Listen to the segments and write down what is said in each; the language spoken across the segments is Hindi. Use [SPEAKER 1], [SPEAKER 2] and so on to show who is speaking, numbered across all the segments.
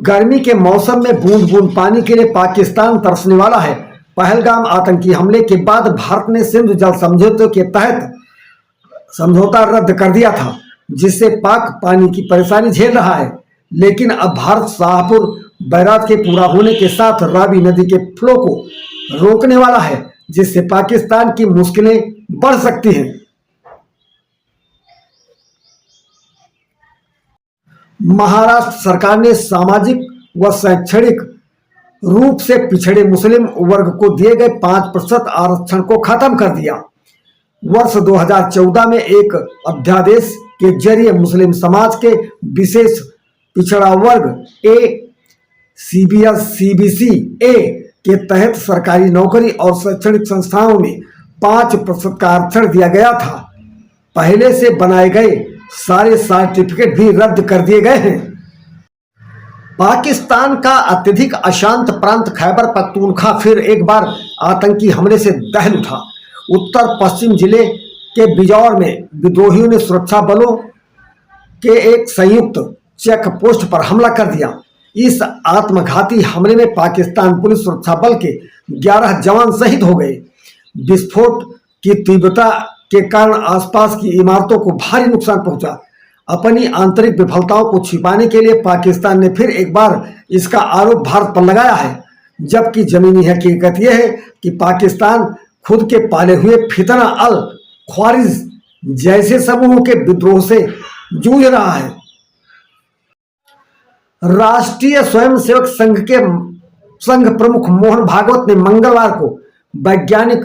[SPEAKER 1] गर्मी के मौसम में बूंद बूंद पानी के लिए पाकिस्तान तरसने वाला है। पहलगाम आतंकी हमले के बाद भारत ने सिंधु जल समझौते के तहत समझौता रद्द कर दिया था, जिससे पाक पानी की परेशानी झेल रहा है। लेकिन अब भारत शाहपुर बैराज के पूरा होने के साथ रावी नदी के फ्लो को रोकने वाला है, जिससे पाकिस्तान की मुश्किलें बढ़ सकती हैं। महाराष्ट्र सरकार ने सामाजिक व शैक्षणिक रूप से पिछड़े मुस्लिम वर्ग को दिए गए 5% आरक्षण को खत्म कर दिया। वर्ष 2014 में एक अध्यादेश के जरिए मुस्लिम समाज के विशेष पिछड़ा वर्ग CBC ए के तहत सरकारी नौकरी और शैक्षणिक संस्थाओं में 5% का आरक्षण दिया गया था। पहले से बनाए गए सारे सर्टिफिकेट भी रद्द कर दिए गए हैं। पाकिस्तान का अत्यधिक अशांत प्रांत खैबर पख्तूनख्वा फिर एक बार आतंकी हमले से दहल उठा। उत्तर पश्चिम जिले के बिजौर में विद्रोहियों ने सुरक्षा बलों के एक संयुक्त चेक पोस्ट पर हमला कर दिया। इस आत्मघाती हमले में पाकिस्तान पुलिस सुरक्षा बल के 11 जवान शहीद हो गए। विस्फोट की तीव्रता के कारण आसपास की इमारतों को भारी नुकसान पहुंचा। अपनी आंतरिक विफलताओं को छिपाने के लिए पाकिस्तान ने फिर एक बार इसका आरोप भारत पर लगाया है, जबकि जमीनी हकीकत यह है कि पाकिस्तान खुद के पाले हुए फितना अल ख्वारिज जैसे समूहों के विद्रोह से जूझ रहा है। राष्ट्रीय स्वयंसेवक संघ प्रमुख मोहन भागवत ने मंगलवार को वैज्ञानिक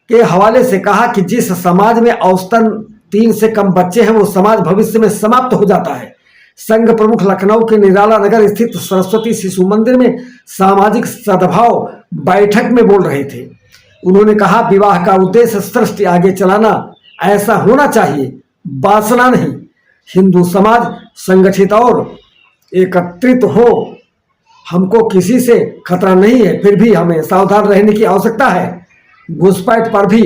[SPEAKER 1] के हवाले से कहा कि जिस समाज में औसतन 3 से कम बच्चे हैं, वो समाज भविष्य में समाप्त हो जाता है। संघ प्रमुख लखनऊ के निराला नगर स्थित सरस्वती शिशु मंदिर में सामाजिक सद्भाव बैठक में बोल रहे थे। उन्होंने कहा, विवाह का उद्देश्य सृष्टि आगे चलाना ऐसा होना चाहिए, वासना नहीं। हिंदू समाज संगठित और एकत्रित हो, हमको किसी से खतरा नहीं है, फिर भी हमें सावधान रहने की आवश्यकता है। घुसपैठ पर भी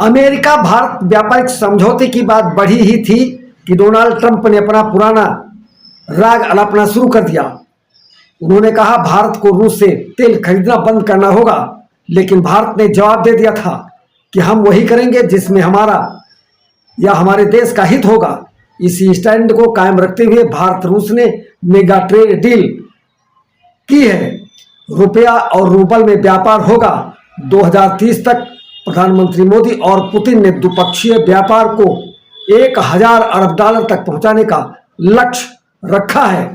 [SPEAKER 1] अमेरिका भारत व्यापारिक समझौते की बात बढ़ी ही थी कि डोनाल्ड ट्रंप ने अपना पुराना राग अलापना शुरू कर दिया। उन्होंने कहा, भारत को रूस से तेल खरीदना बंद करना होगा, लेकिन भारत ने जवाब दे दिया था कि हम वही करेंगे जिसमें हमारा या हमारे देश का हित होगा। इसी स्टैंड को कायम रखते हुए भारत रूस ने मेगा ट्रेड डील की है। रुपया और रूबल में व्यापार होगा। 2030 तक प्रधानमंत्री मोदी और पुतिन ने द्विपक्षीय व्यापार को 1000 अरब डॉलर तक पहुंचाने का लक्ष्य रखा है।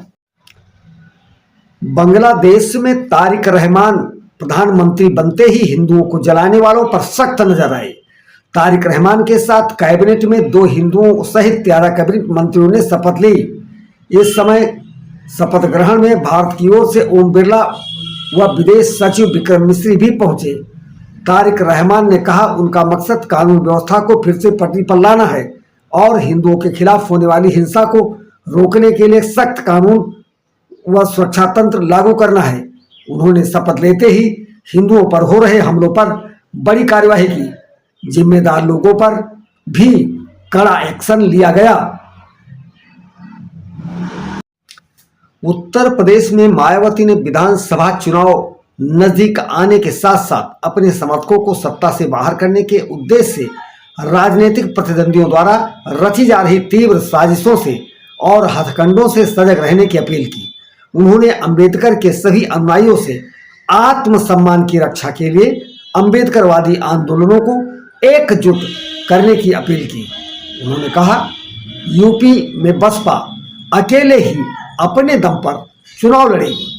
[SPEAKER 1] बांग्लादेश में तारिक रहमान प्रधानमंत्री बनते ही हिंदुओं को जलाने वालों पर सख्त नजर आए। तारिक रहमान के साथ कैबिनेट में 2 हिंदुओं सहित 13 कैबिनेट मंत्रियों ने शपथ ली। इस समय शपथ ग्रहण में भारत की ओर से ओम बिरला व विदेश सचिव विक्रम मिश्री भी पहुंचे। तारिक रहमान ने कहा, उनका मकसद कानून व्यवस्था को फिर से पटरी पर लाना है और हिंदुओं के खिलाफ होने वाली हिंसा को रोकने के लिए सख्त कानून व सुरक्षा तंत्र लागू करना है। उन्होंने शपथ लेते ही हिंदुओं पर हो रहे हमलों पर बड़ी कार्यवाही की। जिम्मेदार लोगों पर भी कड़ा एक्शन लिया गया। उत्तर प्रदेश में मायावती ने विधानसभा चुनाव नजदीक आने के साथ साथ अपने समर्थकों को सत्ता से बाहर करने के उद्देश्य से राजनीतिक प्रतिद्वंदियों द्वारा रची जा रही तीव्र साजिशों से और हथकंडों से सजग रहने की अपील की। उन्होंने अंबेडकर के सभी अनुयायियों से आत्मसम्मान की रक्षा के लिए अंबेडकरवादी आंदोलनों को एकजुट करने की अपील की। उन्होंने कहा, यूपी में बसपा अकेले ही अपने दम पर चुनाव लड़ेगी।